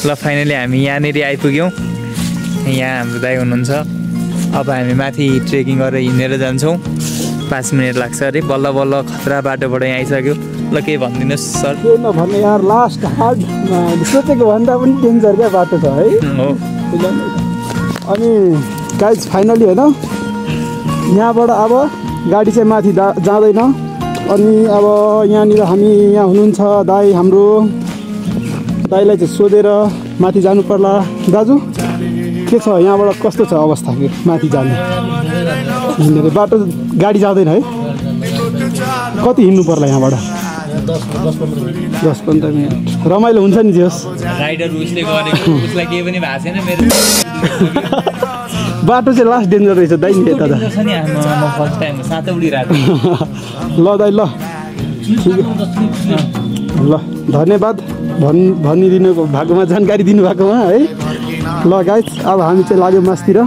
ल फाइनली हामी यहाँनिर आइपुग्यौँ। यहाँ हाम्रो दाइ हुनुहुन्छ। अब हामी माथि ट्रेकिङ गरेर हिँडेर जान्छौँ। 5 मिनट लाग्छ अरे। बल्ल बल्ल खतरा बाटोबाट यहाँ आइसक्यो। ल केही भनिदिनुहोस् सर। के नभन्ने यार लास्ट हार्ड सोचेको भन्दा पनि डेन्जर क्या बाटो छ है। हो अनि गाइज फाइनली होइन यहाँबाट अब गाडी चाहिँ माथि जाँदैन। अनि अब यहाँनिर हामी यहाँ हुनुहुन्छ दाई हाम्रो दाइलाई चाहिँ सोधेर माथि जानु पर्ला। दाजु के छ यहाँबाट कस्तो छ अवस्था के माथि जाने बाटो गाडी जाँदैन है। कति हिँड्नु पर्ला यहाँबाट 10-15 मिनट रमाइलो हुन्छ नि जे होस्। राइडर उसले गरेको उसलाई केही पनि भएको छैन मेरो। बाटो चाहिँ लास्ट डेन्जर रहेछ दाइ नि यता फर्स्ट टाइम सातै उडिरहेको। ल दाइ ल ल धन्यवाद भनिदिनु भएकोमा जानकारी दिनुभएकोमा है। ल गाइस अब हामी चाहिँ लाग्यो मासतिर।